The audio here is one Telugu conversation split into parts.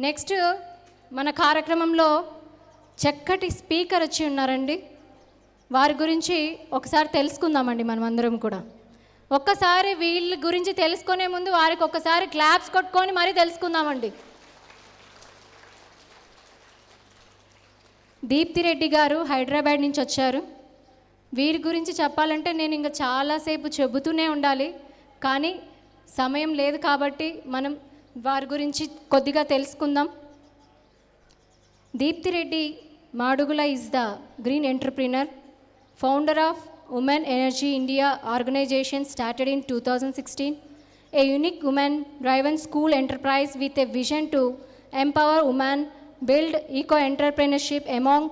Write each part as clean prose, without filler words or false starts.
నెక్స్ట్ మన కార్యక్రమంలో చక్కటి స్పీకర్ వచ్చి ఉన్నారండి. వారి గురించి ఒకసారి తెలుసుకుందామండి మనం అందరం కూడా. ఒక్కసారి వీళ్ళ గురించి తెలుసుకునే ముందు వారికి ఒక్కసారి క్లాప్స్ కొట్టుకొని మరీ తెలుసుకుందామండి. దీప్తి రెడ్డి గారు హైదరాబాద్ నుంచి వచ్చారు. వీరి గురించి చెప్పాలంటే నేను ఇంకా చాలాసేపు చెబుతూనే ఉండాలి, కానీ సమయం లేదు కాబట్టి మనం వారి గురించి కొద్దిగా తెలుసుకుందాం. Deepti Reddy Madugula is the green entrepreneur, founder of Women Energy India organization started in 2016, a unique women-driven school enterprise with a vision to empower women, build eco-entrepreneurship among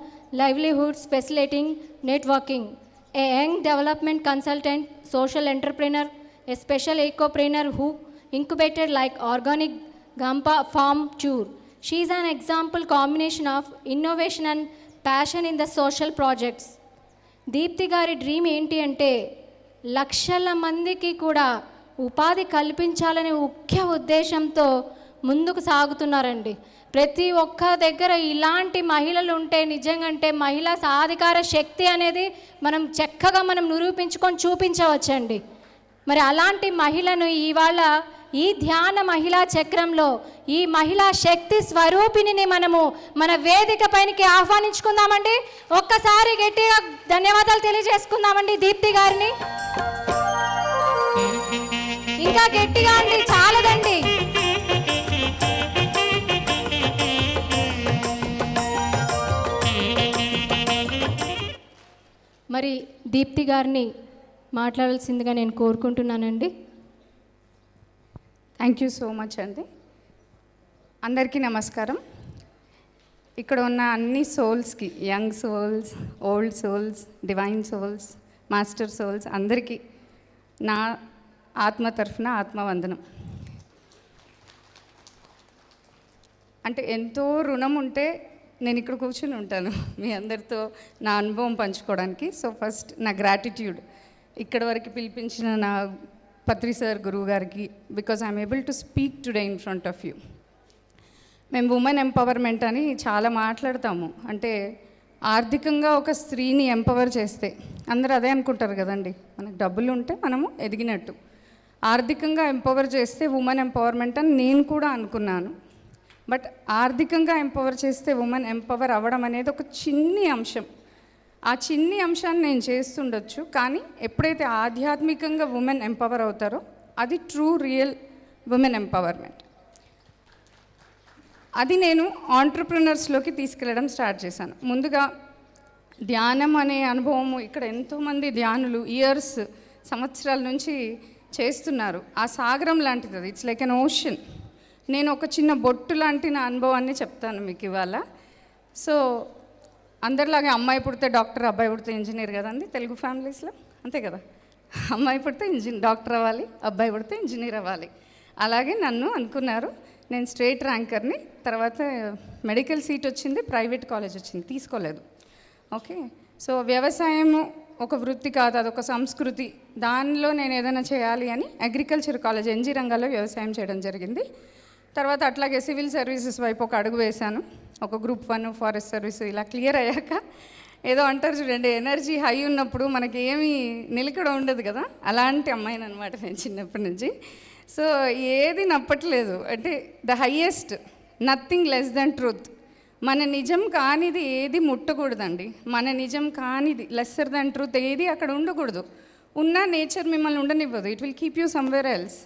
livelihoods, facilitating networking, a young development consultant, social entrepreneur, a special ecopreneur who incubated like organic Gampa farm tour. She is an example combination of innovation and passion in the social projects. Deepti గారి డ్రీమ్ ఏంటి అంటే లక్షల మందికి కూడా ఉపాధి కల్పించాలనే ముఖ్య ఉద్దేశంతో ముందుకు సాగుతున్నారండి. ప్రతి ఒక్క దగ్గర ఇలాంటి మహిళలు ఉంటే నిజంగా అంటే మహిళా సాధికార శక్తి అనేది మనం చక్కగా మనం నిరూపించుకొని చూపించవచ్చండి. మరి అలాంటి మహిళను ఇవాళ ఈ ధ్యాన మహిళా చక్రంలో ఈ మహిళా శక్తి స్వరూపిణిని మనము మన వేదిక పైనకి ఆహ్వానించుకుందామండి. ఒక్కసారి గట్టిగా ధన్యవాదాలు తెలియజేసుకుందామండి దీప్తి గారిని. ఇంకా గట్టిగా అండి, చాలదండి. మరి దీప్తి గారిని మాట్లాడాల్సిందిగా నేను కోరుకుంటున్నానండి. థ్యాంక్ యూ సో మచ్ అండి. అందరికీ నమస్కారం. ఇక్కడ ఉన్న అన్ని సోల్స్కి, young souls, old souls, divine souls, master souls అందరికీ నా ఆత్మ తరఫున ఆత్మవందనం. అంటే ఎంతో రుణం ఉంటే నేను ఇక్కడ కూర్చుని ఉంటాను మీ అందరితో నా అనుభవం పంచుకోవడానికి. సో ఫస్ట్ నా గ్రాటిట్యూడ్ ఇక్కడ వరకు పిలిపించిన నా పత్రి సార్ గురువు గారికి, because I'm able to speak today in front of you. మేము ఉమెన్ ఎంపవర్మెంట్ అని చాలా మాట్లాడతాము. అంటే ఆర్థికంగా ఒక స్త్రీని ఎంపవర్ చేస్తే అందరూ అదే అనుకుంటారు కదండి, మనకు డబ్బులు ఉంటే మనము ఎదిగినట్టు. ఆర్థికంగా ఎంపవర్ చేస్తే ఉమెన్ ఎంపవర్మెంట్ అని నేను కూడా అనుకున్నాను. బట్ ఆర్థికంగా ఎంపవర్ చేస్తే ఉమెన్ ఎంపవర్ అవ్వడం అనేది ఒక చిన్ని అంశం. ఆ చిన్ని అంశాన్ని నేను చేస్తుండొచ్చు, కానీ ఎప్పుడైతే ఆధ్యాత్మికంగా ఉమెన్ ఎంపవర్ అవుతారో అది ట్రూ రియల్ ఉమెన్ ఎంపవర్మెంట్. అది నేను ఆంటర్ప్రినర్స్లోకి తీసుకెళ్ళడం స్టార్ట్ చేశాను. ముందుగా ధ్యానం అనే అనుభవము ఇక్కడ ఎంతోమంది ధ్యానులు ఇయర్స్, సంవత్సరాల నుంచి చేస్తున్నారు. ఆ సాగరం లాంటిది అది, ఇట్స్ లైక్ అన్ ఓషన్. నేను ఒక చిన్న బొట్టు లాంటి నా అనుభవాన్ని చెప్తాను మీకు ఇవాళ. సో అందరిలాగే అమ్మాయి పుడితే డాక్టర్, అబ్బాయి పుడితే ఇంజనీర్ కదండి తెలుగు ఫ్యామిలీస్లో, అంతే కదా. అమ్మాయి పుడితే డాక్టర్ అవ్వాలి, అబ్బాయి పుడితే ఇంజనీర్ అవ్వాలి. అలాగే నన్ను అనుకున్నారు. నేను స్టేట్ ర్యాంకర్ని, తర్వాత మెడికల్ సీట్ వచ్చింది, ప్రైవేట్ కాలేజ్ వచ్చింది, తీసుకోలేదు. ఓకే, సో వ్యవసాయము ఒక వృత్తి కాదు, అదొక సంస్కృతి. దానిలో నేను ఏదైనా చేయాలి అని అగ్రికల్చర్ కాలేజ్ ఎన్జీ రంగాల్లో వ్యవసాయం చేయడం జరిగింది. తర్వాత అట్లాగే సివిల్ సర్వీసెస్ వైపు ఒక అడుగు వేశాను. ఒక గ్రూప్ 1 ఫారెస్ట్ సర్వీస్ ఇలా క్లియర్ అయ్యాక ఏదో అంటారు చూడండి, ఎనర్జీ హై ఉన్నప్పుడు మనకి ఏమీ నిలకడ ఉండదు కదా, అలాంటి అమ్మాయిని అనమాట నేను చిన్నప్పటి నుంచి. సో ఏది నప్పట్లేదు, అంటే the highest, nothing less than truth. మన నిజం కానిది ఏది ముట్టకూడదండి. మన నిజం కానిది, లెస్సర్ దెన్ ట్రూత్ ఏది అక్కడ ఉండకూడదు. ఉన్న నేచర్ మిమ్మల్ని ఉండనివ్వదు, it will keep you somewhere else.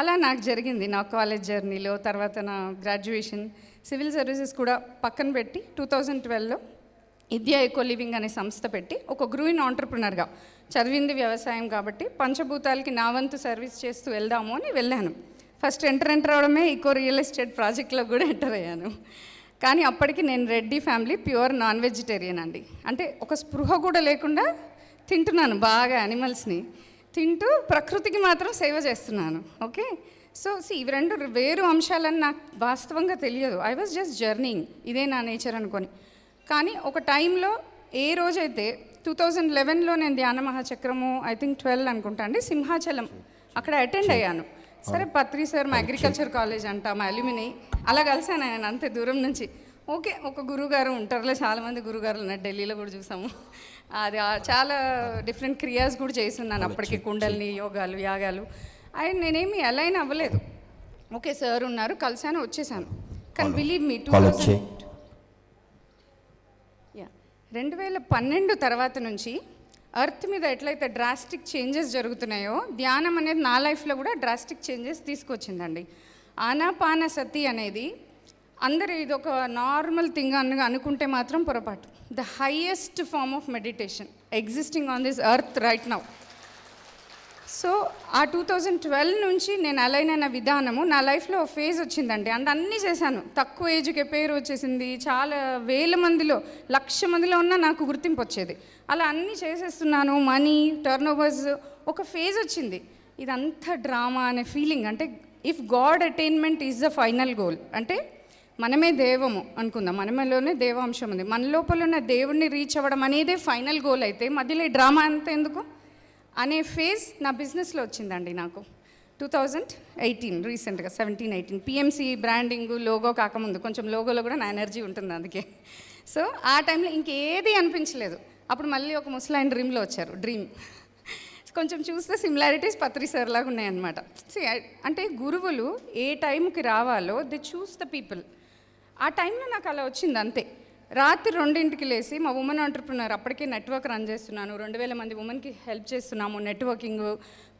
అలా నాకు జరిగింది నా కాలేజ్ జర్నీలో. తర్వాత నా గ్రాడ్యుయేషన్, సివిల్ సర్వీసెస్ కూడా పక్కన పెట్టి 2012లో విద్యా ఎకో లివింగ్ అనే సంస్థ పెట్టి ఒక గ్రూయిన్ ఆంటర్ప్రినర్గా, చదివింది వ్యవసాయం కాబట్టి పంచభూతాలకి నా వంతు సర్వీస్ చేస్తూ వెళ్దాము అని వెళ్ళాను. ఫస్ట్ ఎంటర్ అవడమే ఈకో రియల్ ఎస్టేట్ ప్రాజెక్ట్లో కూడా ఎంటర్ అయ్యాను. కానీ అప్పటికి నేను Reddy family, pure non vegetarian అండి. అంటే ఒక స్పృహ కూడా లేకుండా తింటున్నాను, బాగా యానిమల్స్ని తింటూ ప్రకృతికి మాత్రం సేవ చేస్తున్నాను. ఓకే, సో ఇవి రెండు వేరు అంశాలని నాకు వాస్తవంగా తెలియదు. ఐ వాజ్ జస్ట్ జర్నీయింగ్, ఇదే నా నేచర్ అనుకొని. కానీ ఒక టైంలో ఏ రోజైతే 2011లో నేను ధ్యాన మహాచక్రము ఐ థింక్ 12 అనుకుంటా అండి, సింహాచలం అక్కడ అటెండ్ అయ్యాను. సరే పత్రి సార్ మా అగ్రికల్చర్ కాలేజ్ అంట, మా అల్యూమిని అలా కలిసాను ఆయన అంతే దూరం నుంచి. ఓకే, ఒక గురువుగారు ఉంటారులే, చాలామంది గురుగారులు ఉన్నారు, ఢిల్లీలో కూడా చూసాము. అది చాలా డిఫరెంట్ క్రియాస్ కూడా చేస్తున్నాను అప్పటికి, కుండల్ని, యోగాలు, యాగాలు. ఆయన నేనేమి అలైన్ అవ్వలేదు. ఓకే సార్ ఉన్నారు, కలిసాను, వచ్చేసాను. కానీ బిలీవ్ మీ 2012 తర్వాత నుంచి ఎర్త్ మీద ఎట్లయితే డ్రాస్టిక్ చేంజెస్ జరుగుతున్నాయో, ధ్యానం అనేది నా లైఫ్లో కూడా డ్రాస్టిక్ చేంజెస్ తీసుకొచ్చిందండి. ఆనాపానసతి అనేది అందరూ ఇది ఒక నార్మల్ థింగ్ అనుకుంటే మాత్రం పొరపాటు. The highest form of meditation existing on this earth right now. So ఆ 2012 నుంచి నేను అలైన్ అయిన విధానము నా లైఫ్లో ఫేజ్ వచ్చిందండి. అండ్ అన్నీ చేశాను. తక్కువ ఏజ్కే పేరు వచ్చేసింది, చాలా వేల మందిలో, 1,00,000 మందిలో ఉన్నా నాకు గుర్తింపు వచ్చేది. అలా అన్నీ చేసేస్తున్నాను, మనీ, టర్న్ ఓవర్స్. ఒక ఫేజ్ వచ్చింది, ఇదంతా డ్రామా అనే ఫీలింగ్. అంటే if God attainment is the final goal, అంటే మనమే దేవము అనుకుందాం, మనలోనే దేవాంశం ఉంది, మన లోపల ఉన్న దేవుణ్ణి రీచ్ అవ్వడం అనేదే ఫైనల్ గోల్ అయితే మధ్యలో ఈ డ్రామా అంతా ఎందుకు అనే ఫేజ్ నా బిజినెస్లో వచ్చిందండి నాకు. 2018 రీసెంట్గా 17-18 పిఎంసి బ్రాండింగ్ లోగో కాకముందు, కొంచెం లోగోలో కూడా నా ఎనర్జీ ఉంటుంది అందుకే. సో ఆ టైంలో ఇంకేది అనిపించలేదు. అప్పుడు మళ్ళీ ఒక ముసలాయన డ్రీమ్లో వచ్చారు. డ్రీమ్ కొంచెం చూస్తే సిమిలారిటీస్ పత్రి సార్ లాగా ఉన్నాయన్నమాట. అంటే గురువులు ఏ టైంకి రావాలో దే చూస్ ద పీపుల్. ఆ టైంలో నాకు అలా వచ్చింది అంతే. రాత్రి 2ంటికి లేసి మా ఉమెన్ ఆంటర్ప్రినర్, అప్పటికే నెట్వర్క్ రన్ చేస్తున్నాను, 2,000 మంది ఉమెన్కి హెల్ప్ చేస్తున్నాము, నెట్వర్కింగ్.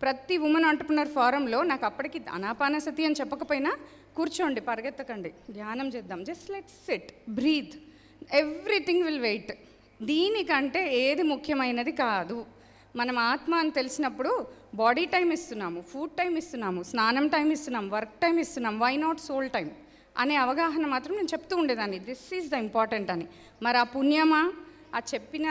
ప్రతి ఉమెన్ ఆంటర్ప్రినర్ ఫారంలో నాకు అప్పటికి ఆనాపానసతి అని చెప్పకపోయినా, కూర్చోండి, పరిగెత్తకండి, ధ్యానం చేద్దాం, just let's sit, breathe, everything will wait. దీనికంటే ఏది ముఖ్యమైనది కాదు. మనం ఆత్మ అని తెలిసినప్పుడు బాడీ టైం ఇస్తున్నాము, ఫుడ్ టైం ఇస్తున్నాము, స్నానం టైం ఇస్తున్నాం, వర్క్ టైం ఇస్తున్నాం, వై నాట్ సోల్ టైం అనే అవగాహన మాత్రం నేను చెప్తూ ఉండేదాన్ని, దిస్ ఈజ్ ద ఇంపార్టెంట్ అని. మరి ఆ పుణ్యమా, ఆ చెప్పిన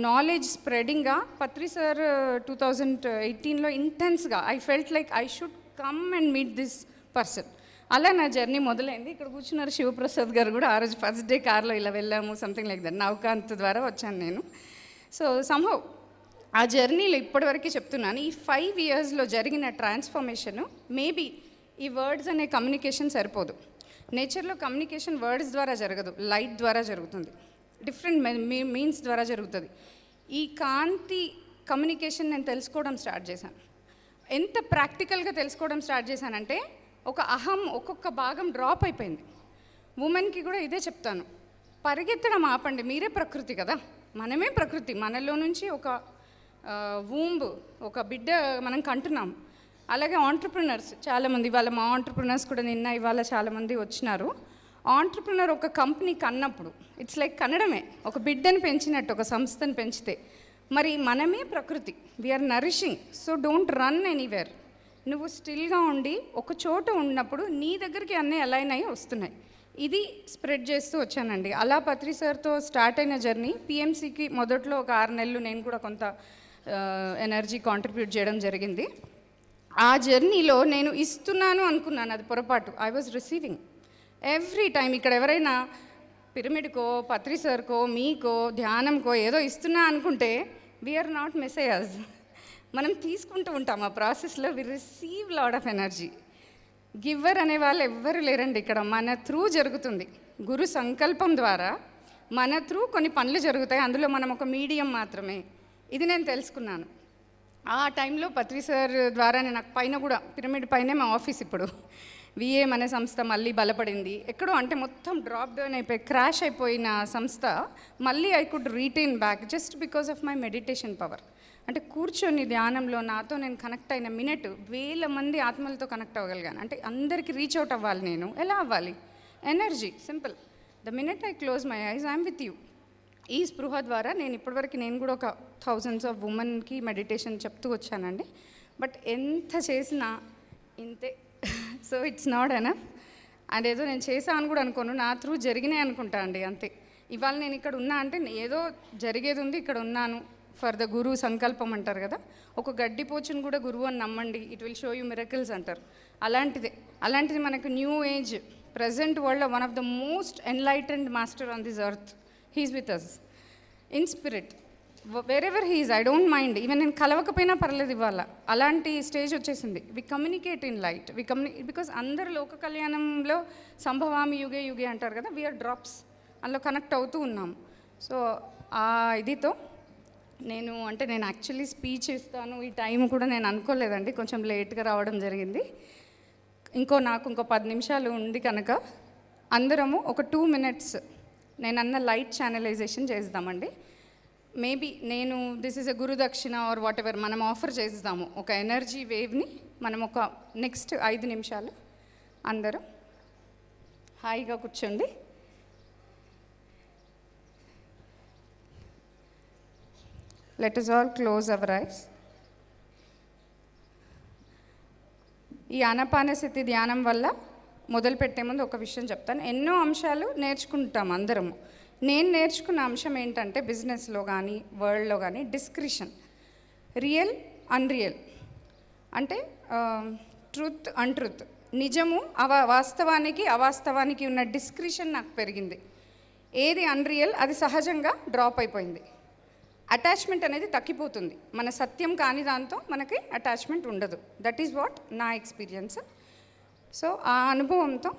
నాలెడ్జ్ స్ప్రెడింగ్గా పత్రి సార్ 2018లో ఇంటెన్స్గా I felt like I should come and meet this person. అలా నా జర్నీ మొదలైంది. ఇక్కడ కూర్చున్నారు శివప్రసాద్ గారు కూడా. ఆ రోజు ఫస్ట్ డే కార్లో ఇలా వెళ్ళాము, సంథింగ్ లైక్ దట్. నౌకాంత్ ద్వారా వచ్చాను నేను. సో సంహౌ ఆ జర్నీలో ఇప్పటివరకు చెప్తున్నాను, ఈ 5 yearsలో జరిగిన ట్రాన్స్ఫర్మేషను మేబీ ఈ వర్డ్స్ అనే కమ్యూనికేషన్ సరిపోదు. నేచర్లో కమ్యూనికేషన్ వర్డ్స్ ద్వారా జరగదు, లైట్ ద్వారా జరుగుతుంది, డిఫరెంట్ మీన్స్ ద్వారా జరుగుతుంది. ఈ కాంతి కమ్యూనికేషన్ నేను తెలుసుకోవడం స్టార్ట్ చేశాను. ఎంత ప్రాక్టికల్గా తెలుసుకోవడం స్టార్ట్ చేశానంటే, ఒక అహం ఒక్కొక్క భాగం డ్రాప్ అయిపోయింది. ఉమెన్కి కూడా ఇదే చెప్తాను, పరిగెత్తడం ఆపండి, మీరే ప్రకృతి కదా, మనమే ప్రకృతి. మనలో నుంచి ఒక వూంబ్, ఒక బిడ్డ మనం కంటున్నాం. అలాగే ఆంటర్ప్రినర్స్ చాలామంది, ఇవాళ మా ఆంటర్ప్రినర్స్ కూడా నిన్న ఇవాళ చాలామంది వచ్చినారు. ఆంటర్ప్రినర్ ఒక కంపెనీ కన్నప్పుడు ఇట్స్ లైక్ కనడమే, ఒక బిడ్డని పెంచినట్టు, ఒక సంస్థను పెంచితే. మరి మనమే ప్రకృతి, we are nourishing. So don't run anywhere. నువ్వు స్టిల్గా ఉండి ఒక చోట ఉన్నప్పుడు నీ దగ్గరికి అన్నీ అలైన్ అయ్యి వస్తున్నాయి. ఇది స్ప్రెడ్ చేస్తూ వచ్చానండి. అలా పత్రి సార్తో స్టార్ట్ అయిన జర్నీ. పిఎంసికి మొదట్లో ఒక 6 నెలలు నేను కూడా కొంత ఎనర్జీ కాంట్రిబ్యూట్ చేయడం జరిగింది. ఆ జర్నీలో నేను ఇస్తున్నాను అనుకున్నాను, అది పొరపాటు. I was receiving every time. ఇక్కడ ఎవరైనా పిరమిడ్కో, పత్రి సార్కో, మీకో, ధ్యానంకో ఏదో ఇస్తున్నా అనుకుంటే వీఆర్ నాట్ మెసేయర్స్. మనం తీసుకుంటూ ఉంటాం ఆ ప్రాసెస్లో. We receive lot of energy. Giver అనే వాళ్ళు ఎవ్వరు లేరండి ఇక్కడ. మన త్రూ జరుగుతుంది. గురు సంకల్పం ద్వారా మన త్రూ కొన్ని పనులు జరుగుతాయి, అందులో మనం ఒక మీడియం మాత్రమే. ఇది నేను తెలుసుకున్నాను. ఆ టైంలో పత్రి సార్ ద్వారానే నాకు పైన కూడా, పిరమిడ్ పైనే మా ఆఫీస్ ఇప్పుడు, విఏఎం అనే సంస్థ మళ్ళీ బలపడింది. ఎక్కడో అంటే మొత్తం డ్రాప్ డౌన్ అయిపోయి క్రాష్ అయిపోయిన సంస్థ మళ్ళీ I could retain back just because of my meditation power. అంటే కూర్చొని ధ్యానంలో నాతో నేను కనెక్ట్ అయిన మినిట్ 1000 మంది ఆత్మలతో కనెక్ట్ అవ్వగలిగాను. అంటే అందరికీ రీచ్ అవుట్ అవ్వాలి. నేను ఎలా అవ్వాలి? Energy, simple. The minute I close my eyes I'm with you. ఈ స్పృహ ద్వారా నేను ఇప్పటివరకు నేను కూడా ఒక thousands of ఉమెన్కి మెడిటేషన్ చెప్తూ వచ్చానండి. బట్ ఎంత చేసినా ఇంతే. So it's not enough. And ఏదో నేను చేశాను కూడా అనుకోను, నా త్రూ జరిగినాయి అనుకుంటా అండి, అంతే. ఇవాళ నేను ఇక్కడ ఉన్నా అంటే ఏదో జరిగేది ఉంది, ఇక్కడ ఉన్నాను. ఫర్ ద గురు సంకల్పం అంటారు కదా, ఒక గడ్డిపోచును కూడా గురువు అని నమ్మండి, it will show you miracles అంటారు. అలాంటిది మనకు న్యూ ఏజ్ ప్రజెంట్ వరల్డ్లో one of the most enlightened master on this earth, he's with us in spirit. Wherever he is, I don't mind, even నేను కలవకపోయినా పర్లేదు ఇవాళ, అలాంటి స్టేజ్ వచ్చేసింది. We communicate in light, because అందరు లోక కళ్యాణంలో సంభవామి యుగే యుగే అంటారు కదా, వీఆర్ డ్రాప్స్, అందులో కనెక్ట్ అవుతూ ఉన్నాము. సో ఆ ఇదితో నేను యాక్చువల్లీ స్పీచ్ ఇస్తాను, ఈ టైం కూడా నేను అనుకోలేదండి, కొంచెం లేట్గా రావడం జరిగింది. నాకు ఇంకో 10 నిమిషాలు ఉంది కనుక అందరము ఒక 2 minutes నేనన్న లైట్ ఛానలైజేషన్ చేద్దామండి. మేబీ దిస్ ఈజ్ ఎ గురుదక్షిణ ఆర్ వాట్ ఎవర్ మనం ఆఫర్ చేస్తాము, ఒక ఎనర్జీ వేవ్ని మనం ఒక నెక్స్ట్ 5 నిమిషాలు అందరూ హాయిగా కూర్చోండి. Let us all close our eyes. ఈ ఆనాపానసతి ధ్యానం వల్ల మొదలుపెట్టే ముందు ఒక విషయం చెప్తాను. ఎన్నో అంశాలు నేర్చుకుంటాం అందరము. నేను నేర్చుకున్న అంశం ఏంటంటే బిజినెస్లో కానీ వరల్డ్లో కానీ డిస్క్రిషన్, రియల్ అన్రియల్, అంటే ట్రూత్ అన్ట్రూత్, నిజము వాస్తవానికి అవాస్తవానికి ఉన్న డిస్క్రిషన్ నాకు పెరిగింది. ఏది అన్రియల్ అది సహజంగా డ్రాప్ అయిపోయింది. అటాచ్మెంట్ అనేది తగ్గిపోతుంది, మన సత్యం కాని దాంతో మనకి అటాచ్మెంట్ ఉండదు. దట్ ఈజ్ వాట్ నా ఎక్స్పీరియన్స్. సో ఆ అనుభవంతో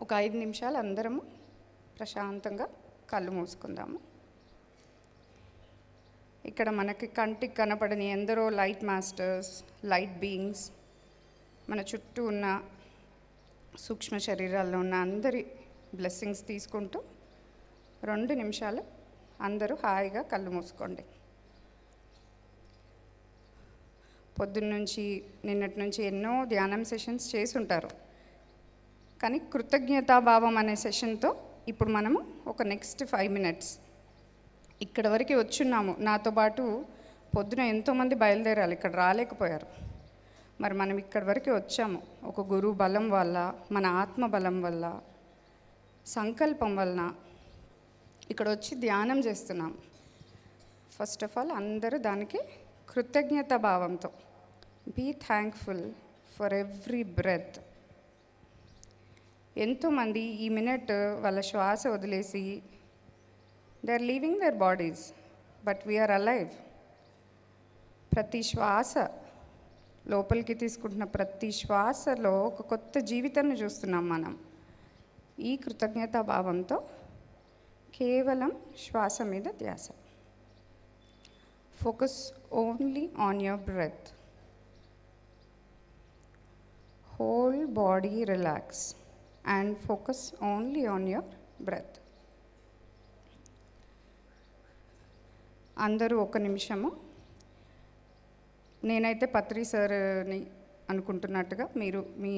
ఒక 5 నిమిషాలు అందరము ప్రశాంతంగా కళ్ళు మూసుకుందాము. ఇక్కడ మనకి కంటికి కనపడని ఎందరో లైట్ మాస్టర్స్, లైట్ బీయింగ్స్, మన చుట్టూ ఉన్న సూక్ష్మ శరీరాల్లో ఉన్న అందరి బ్లెస్సింగ్స్ తీసుకుంటూ 2 నిమిషాలు అందరూ హాయిగా కళ్ళు మూసుకోండి. పొద్దున్నుంచి నిన్నటి నుంచి ఎన్నో ధ్యానం సెషన్స్ చేసుంటారు, కానీ కృతజ్ఞతాభావం అనే సెషన్తో ఇప్పుడు మనము ఒక నెక్స్ట్ 5 minutes ఇక్కడ వరకు వచ్చున్నాము. నాతో పాటు పొద్దున ఎంతోమంది బయలుదేరాలి, ఇక్కడ రాలేకపోయారు. మరి మనం ఇక్కడి వరకు వచ్చాము ఒక గురువు బలం వల్ల, మన ఆత్మ బలం వల్ల, సంకల్పం వలన ఇక్కడ వచ్చి ధ్యానం చేస్తున్నాం. ఫస్ట్ ఆఫ్ ఆల్ అందరూ దానికి కృతజ్ఞత భావంతో be thankful for every breath. ఎంతోమంది ఈ మినిట్ వాళ్ళ శ్వాస వదిలేసి they are leaving their bodies, but we are alive. ప్రతి శ్వాస లోపలికి తీసుకుంటున్న ప్రతి శ్వాసలో ఒక కొత్త జీవితాన్ని చూస్తున్నాం మనం. ఈ కృతజ్ఞతా భావంతో కేవలం శ్వాస మీద ధ్యాస. Focus only on your breath. Whole body relax and focus only on your breath. అందరూ 1 నిమిషము, నేనైతే పత్రి సార్ని అనుకుంటున్నట్టుగా మీరు మీ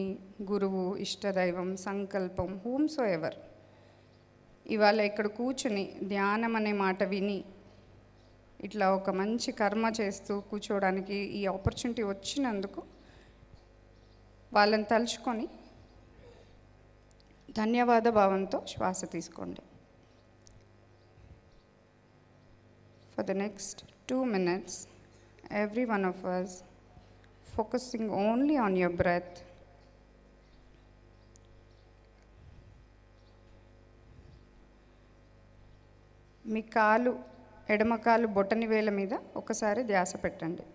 గురువు, ఇష్టదైవం, సంకల్పం, హూమ్ సో ఎవర్ ఇవాళ ఇక్కడ కూర్చుని ధ్యానం అనే మాట విని ఇట్లా ఒక మంచి కర్మ చేస్తూ కూర్చోవడానికి ఈ ఆపర్చునిటీ వచ్చినందుకు వాళ్ళని తలుచుకొని ధన్యవాద భావంతో శ్వాస తీసుకోండి. For the next 2 minutes, every one of us focusing only on your breath. మీ కాలు, ఎడమ కాలు బొటని వేల మీద ఒకసారి ధ్యాస పెట్టండి.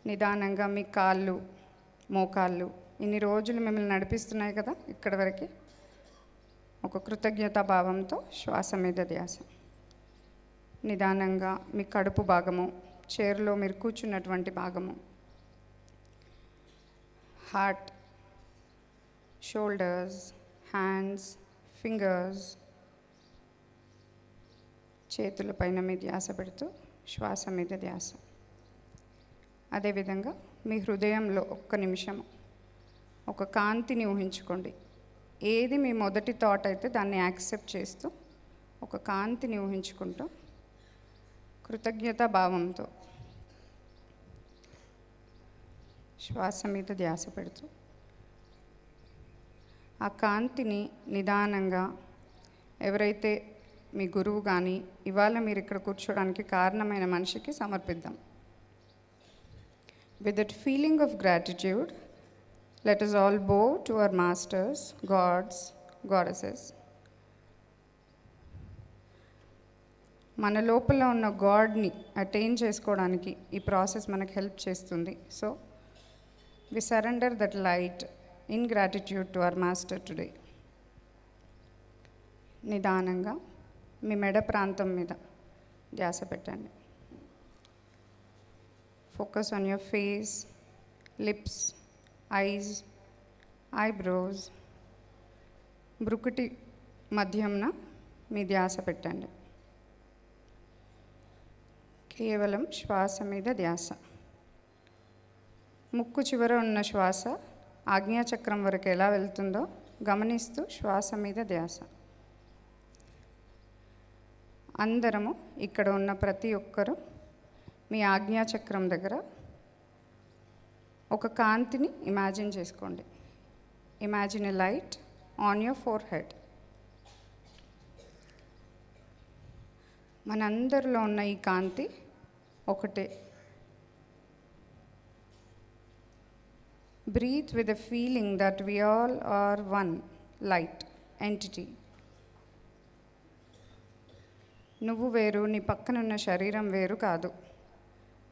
నిదానంగా మీ కాళ్ళు, మోకాళ్ళు ఇన్ని రోజులు మిమ్మల్ని నడిపిస్తున్నాయి కదా ఇక్కడి వరకు, ఒక కృతజ్ఞతా భావంతో శ్వాస మీద ధ్యాస. నిదానంగా మీ కడుపు భాగము, చైర్లో మీరు కూర్చున్నటువంటి భాగము, హార్ట్, షోల్డర్స్, హ్యాండ్స్, ఫింగర్స్, చేతుల పైన మీ ధ్యాస పెడుతూ శ్వాస మీద ధ్యాస. అదేవిధంగా మీ హృదయంలో 1 నిమిషం ఒక కాంతిని ఊహించుకోండి. ఏది మీ మొదటి థాట్ అయితే దాన్ని యాక్సెప్ట్ చేస్తూ ఒక కాంతిని ఊహించుకుంటూ కృతజ్ఞతా భావంతో శ్వాస మీద ధ్యాస పెడుతూ ఆ కాంతిని నిదానంగా ఎవరైతే మీ గురువు కానీ ఇవాళ మీరు ఇక్కడ కూర్చోడానికి కారణమైన మనిషికి సమర్పిద్దాం. With that feeling of gratitude, let us all bow to our masters, gods, goddesses. మన లోపల ఉన్న గాడ్ని అటైన్ చేసుకోవడానికి ఈ ప్రాసెస్ మనకు హెల్ప్ చేస్తుంది. So we surrender that light in gratitude to our master today. నిదానంగా మీ మెడ ప్రాంతం మీద ధ్యాస పెట్టండి. Focus on your face, lips, eyes, eyebrows. బ్రుకుటి మధ్యంన మీ ధ్యాస పెట్టండి. కేవలం శ్వాస మీద ధ్యాస. ముక్కు చివర ఉన్న శ్వాస ఆజ్ఞాచక్రం వరకు ఎలా వెళ్తుందో గమనిస్తూ శ్వాస మీద ధ్యాస. అందరము ఇక్కడ ఉన్న ప్రతి ఒక్కరూ మీ ఆజ్ఞాచక్రం దగ్గర ఒక కాంతిని ఇమాజిన్ చేసుకోండి. Imagine a light on your forehead. మనందరిలో ఉన్న ఈ కాంతి ఒకటే. Breathe with the feeling that we all are one light entity. నువ్వు వేరు, నీ పక్కనున్న శరీరం వేరు కాదు.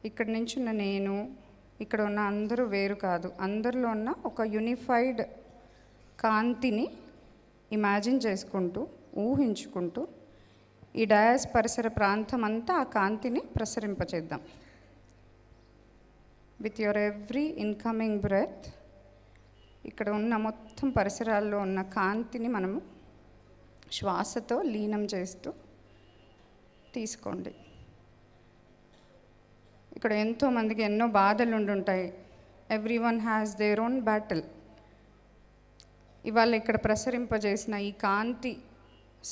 ఇక్కడ నించున్న నేను, ఇక్కడ ఉన్న అందరూ వేరు కాదు. అందరిలో ఉన్న ఒక యూనిఫైడ్ కాంతిని ఇమాజిన్ చేసుకుంటూ, ఊహించుకుంటూ ఈ డయాస్ పరిసర ప్రాంతం అంతా ఆ కాంతిని ప్రసరింపచేద్దాం. With your every incoming breath ఇక్కడ ఉన్న మొత్తం పరిసరాల్లో ఉన్న కాంతిని మనము శ్వాసతో లీనం చేస్తూ తీసుకోండి. ఇక్కడ ఎంతోమందికి ఎన్నో బాధలు ఉండుంటాయి. Every one has their own battle. ఇవాళ ఇక్కడ ప్రసరింపజేసిన ఈ కాంతి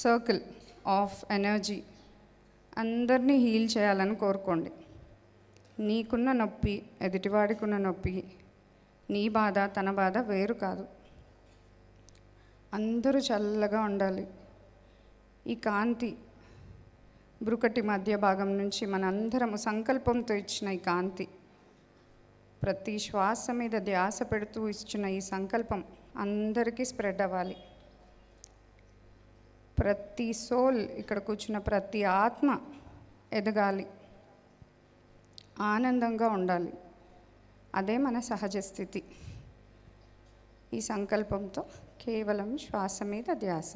సర్కిల్ ఆఫ్ ఎనర్జీ అందరినీ హీల్ చేయాలని కోరుకోండి. నీకున్న నొప్పి, ఎదుటివాడికున్న నొప్పి, నీ బాధ తన బాధ వేరు కాదు. అందరూ చల్లగా ఉండాలి. ఈ కాంతి బ్రుకటి మధ్య భాగం నుంచి మనందరము సంకల్పంతో ఇచ్చిన ఈ కాంతి, ప్రతి శ్వాస మీద ధ్యాస పెడుతూ ఇచ్చిన ఈ సంకల్పం అందరికీ స్ప్రెడ్ అవ్వాలి. ప్రతి సోల్, ఇక్కడ కూర్చున్న ప్రతి ఆత్మ ఎదగాలి, ఆనందంగా ఉండాలి. అదే మన సహజ స్థితి. ఈ సంకల్పంతో కేవలం శ్వాస మీద ధ్యాస.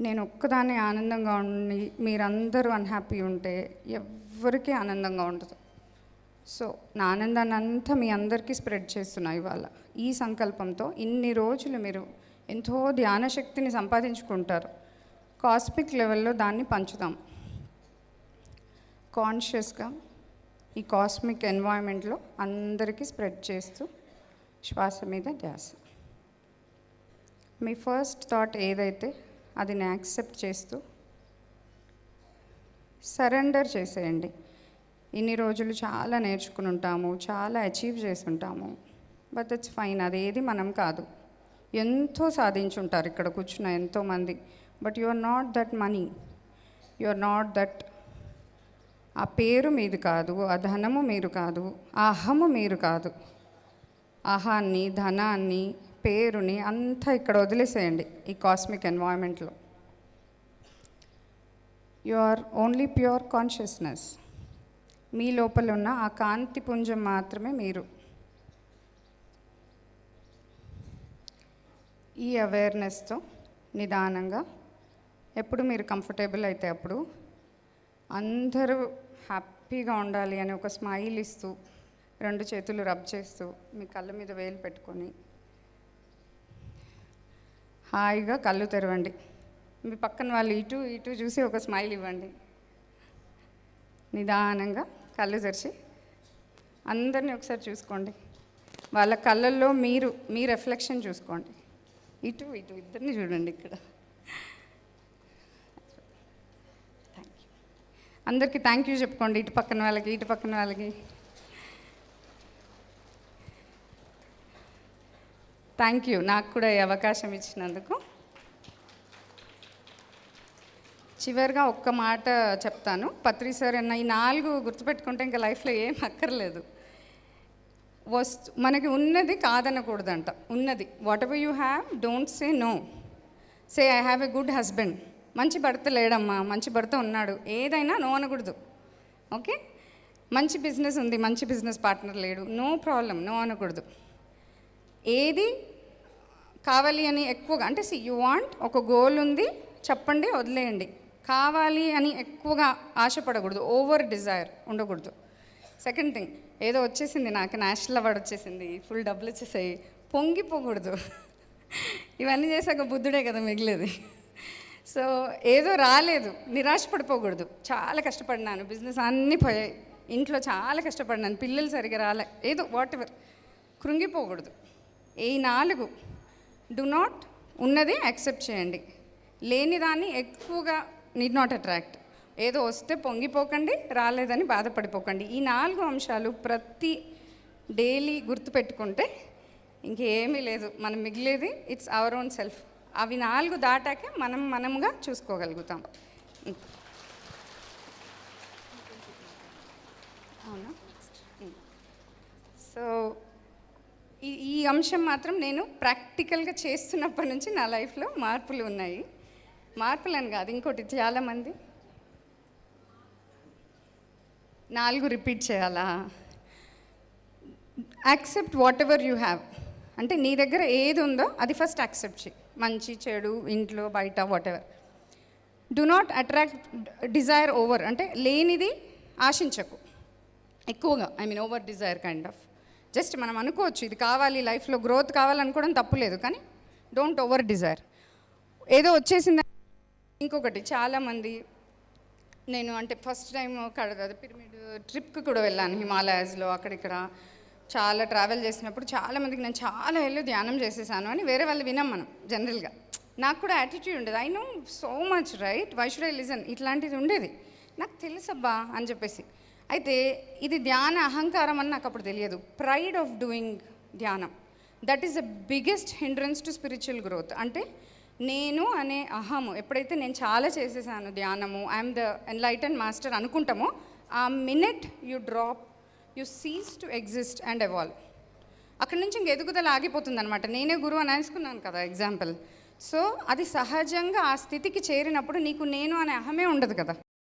నేను ఒక్కదాన్ని ఆనందంగా ఉండి మీరందరూ అన్హ్యాపీ ఉంటే ఎవ్వరికీ ఆనందంగా ఉండదు. సో నా ఆనందాన్ని అంతా మీ అందరికీ స్ప్రెడ్ చేస్తున్నా ఇవాళ. ఈ సంకల్పంతో ఇన్ని రోజులు మీరు ఎంతో ధ్యాన శక్తిని సంపాదించుకుంటారు. కాస్మిక్ లెవెల్లో దాన్ని పంచుదాం. కాన్షియస్గా ఈ కాస్మిక్ ఎన్వైరన్మెంట్లో అందరికీ స్ప్రెడ్ చేస్తూ శ్వాస మీద ధ్యాస. మీ ఫస్ట్ థాట్ ఏదైతే అది యాక్సెప్ట్ చేస్తూ సరెండర్ చేసేయండి. ఇన్ని రోజులు చాలా నేర్చుకుని ఉంటాము, చాలా అచీవ్ చేసి ఉంటాము. బట్ ఇట్స్ ఫైన్, అదేది మనం కాదు. ఎంతో సాధించుంటారు ఇక్కడ కూర్చున్న ఎంతోమంది. But you are not that money, you are not that. ఆ పేరు మీది కాదు, ఆ ధనము మీరు కాదు, ఆ అహము మీరు కాదు. అహాన్ని, ధనాన్ని, పేరుని అంతా ఇక్కడ వదిలేసేయండి. ఈ కాస్మిక్ ఎన్వైరన్మెంట్లో you are only pure consciousness. మీ లోపల ఉన్న ఆ కాంతి పుంజం మాత్రమే మీరు. ఈ అవేర్నెస్తో నిదానంగా ఎప్పుడు మీరు కంఫర్టబుల్ అయితే అప్పుడు అందరూ హ్యాపీగా ఉండాలి అని ఒక స్మైల్ ఇస్తూ, రెండు చేతులు రబ్ చేస్తూ, మీ కళ్ళ మీద వేలు పెట్టుకొని హాయిగా కళ్ళు తెరవండి. మీ పక్కన వాళ్ళు ఇటు ఇటు చూసి ఒక స్మైల్ ఇవ్వండి. నిదానంగా కళ్ళు తెరిచి అందరినీ ఒకసారి చూసుకోండి. వాళ్ళ కళ్ళల్లో మీ రిఫ్లెక్షన్ చూసుకోండి. ఇటు ఇటు ఇద్దరిని చూడండి. ఇక్కడ థ్యాంక్ యూ. అందరికీ థ్యాంక్ యూ చెప్పుకోండి. ఇటు పక్కన వాళ్ళకి, ఇటు పక్కన వాళ్ళకి. థ్యాంక్ యూ నాకు కూడా ఈ అవకాశం ఇచ్చినందుకు. చివరిగా ఒక్క మాట చెప్తాను. పత్రి సార్ అన్న ఈ 4 గుర్తుపెట్టుకుంటే ఇంకా లైఫ్లో ఏం అక్కర్లేదు. మనకి ఉన్నది కాదనకూడదంట. ఉన్నది whatever you have, don't say no. Say I have a good husband. మంచి భర్త లేడమ్మా, మంచి భర్త ఉన్నాడు, ఏదైనా నో అనకూడదు. ఓకే, మంచి బిజినెస్ ఉంది, మంచి బిజినెస్ పార్ట్నర్ లేడు, నో ప్రాబ్లం, నో అనకూడదు. ఏది కావాలి అని ఎక్కువగా అంటే యు వాంట్, ఒక గోల్ ఉంది చెప్పండి, వదిలేయండి. కావాలి అని ఎక్కువగా ఆశపడకూడదు, ఓవర్ డిజైర్ ఉండకూడదు. సెకండ్ థింగ్, ఏదో వచ్చేసింది నాకు నేషనల్ అవార్డు వచ్చేసింది, ఫుల్ డబ్బులు వచ్చేసాయి, పొంగిపోకూడదు. ఇవన్నీ చేశాక బుద్ధుడే కదా మిగిలేది. సో ఏదో రాలేదు, నిరాశపడిపోకూడదు. చాలా కష్టపడినాను, బిజినెస్ అన్నీ పోయాయి, ఇంట్లో చాలా కష్టపడినాను, పిల్లలు సరిగా రాలే, ఏదో వాట్ ఎవర్, కృంగిపోకూడదు. ఈ 4 డు నాట్, ఉన్నది యాక్సెప్ట్ చేయండి, లేని దాన్ని ఎక్కువగా నీడ్ నాట్ అట్రాక్ట్. ఏదో వస్తే పొంగిపోకండి, రాలేదని బాధపడిపోకండి. ఈ 4 అంశాలు ప్రతి డైలీ గుర్తుపెట్టుకుంటే ఇంకేమీ లేదు, మనం మిగిలేది ఇట్స్ అవర్ ఓన్ సెల్ఫ్. అవి 4 దాటాకే మనముగా చూసుకోగలుగుతాం. అవునా? సో ఈ అంశం మాత్రం నేను ప్రాక్టికల్గా చేస్తున్నప్పటి నుంచి నా లైఫ్లో మార్పులు ఉన్నాయి. మార్పులని కాదు, ఇంకోటి చాలామంది 4 రిపీట్ చేయాలా? Accept what ever you have. అంటే నీ దగ్గర ఏది ఉందో అది ఫస్ట్ యాక్సెప్ట్ చేయి, మంచి చెడు, ఇంట్లో బయట whatever. Do not attract desire over, అంటే లేనిది ఆశించకు ఎక్కువగా. I mean over desire kind of. Just మనం అనుకోవచ్చు ఇది కావాలి, లైఫ్లో గ్రోత్ కావాలనుకోవడం తప్పులేదు, కానీ డోంట్ ఓవర్ డిజైర్. ఏదో వచ్చేసింది. ఇంకొకటి, చాలామంది నేను అంటే ఫస్ట్ టైం పిరమిడ్ ట్రిప్కి కూడా వెళ్ళాను హిమాలయాస్లో, అక్కడిక్కడ చాలా ట్రావెల్ చేసినప్పుడు చాలామందికి నేను చాలా ఏళ్ళు ధ్యానం చేసేసాను అని వేరే వాళ్ళు వినాం మనం జనరల్గా. నాకు కూడా యాటిట్యూడ్ ఉండేది, I know so much right, why should I listen, ఇట్లాంటిది ఉండేది. నాకు తెలుసబ్బా అని చెప్పేసి. అయితే ఇది ధ్యాన అహంకారం అని నాకు అప్పుడు తెలియదు. ప్రైడ్ ఆఫ్ డూయింగ్ ధ్యానం, that is the biggest hindrance to spiritual growth. అంటే నేను అనే అహము ఎప్పుడైతే నేను చాలా చేసేసాను ధ్యానము, ఐఎమ్ ద ఎన్లైటన్ మాస్టర్ అనుకుంటామో, ఆ minute you drop, you cease to exist and evolve. అక్కడి నుంచి ఇంక ఎదుగుదల ఆగిపోతుంది అనమాట. నేనే గురువు అని అనుకున్నాను కదా ఎగ్జాంపుల్. సో అది సహజంగా ఆ స్థితికి చేరినప్పుడు నీకు నేను అనే అహమే ఉండదు కదా.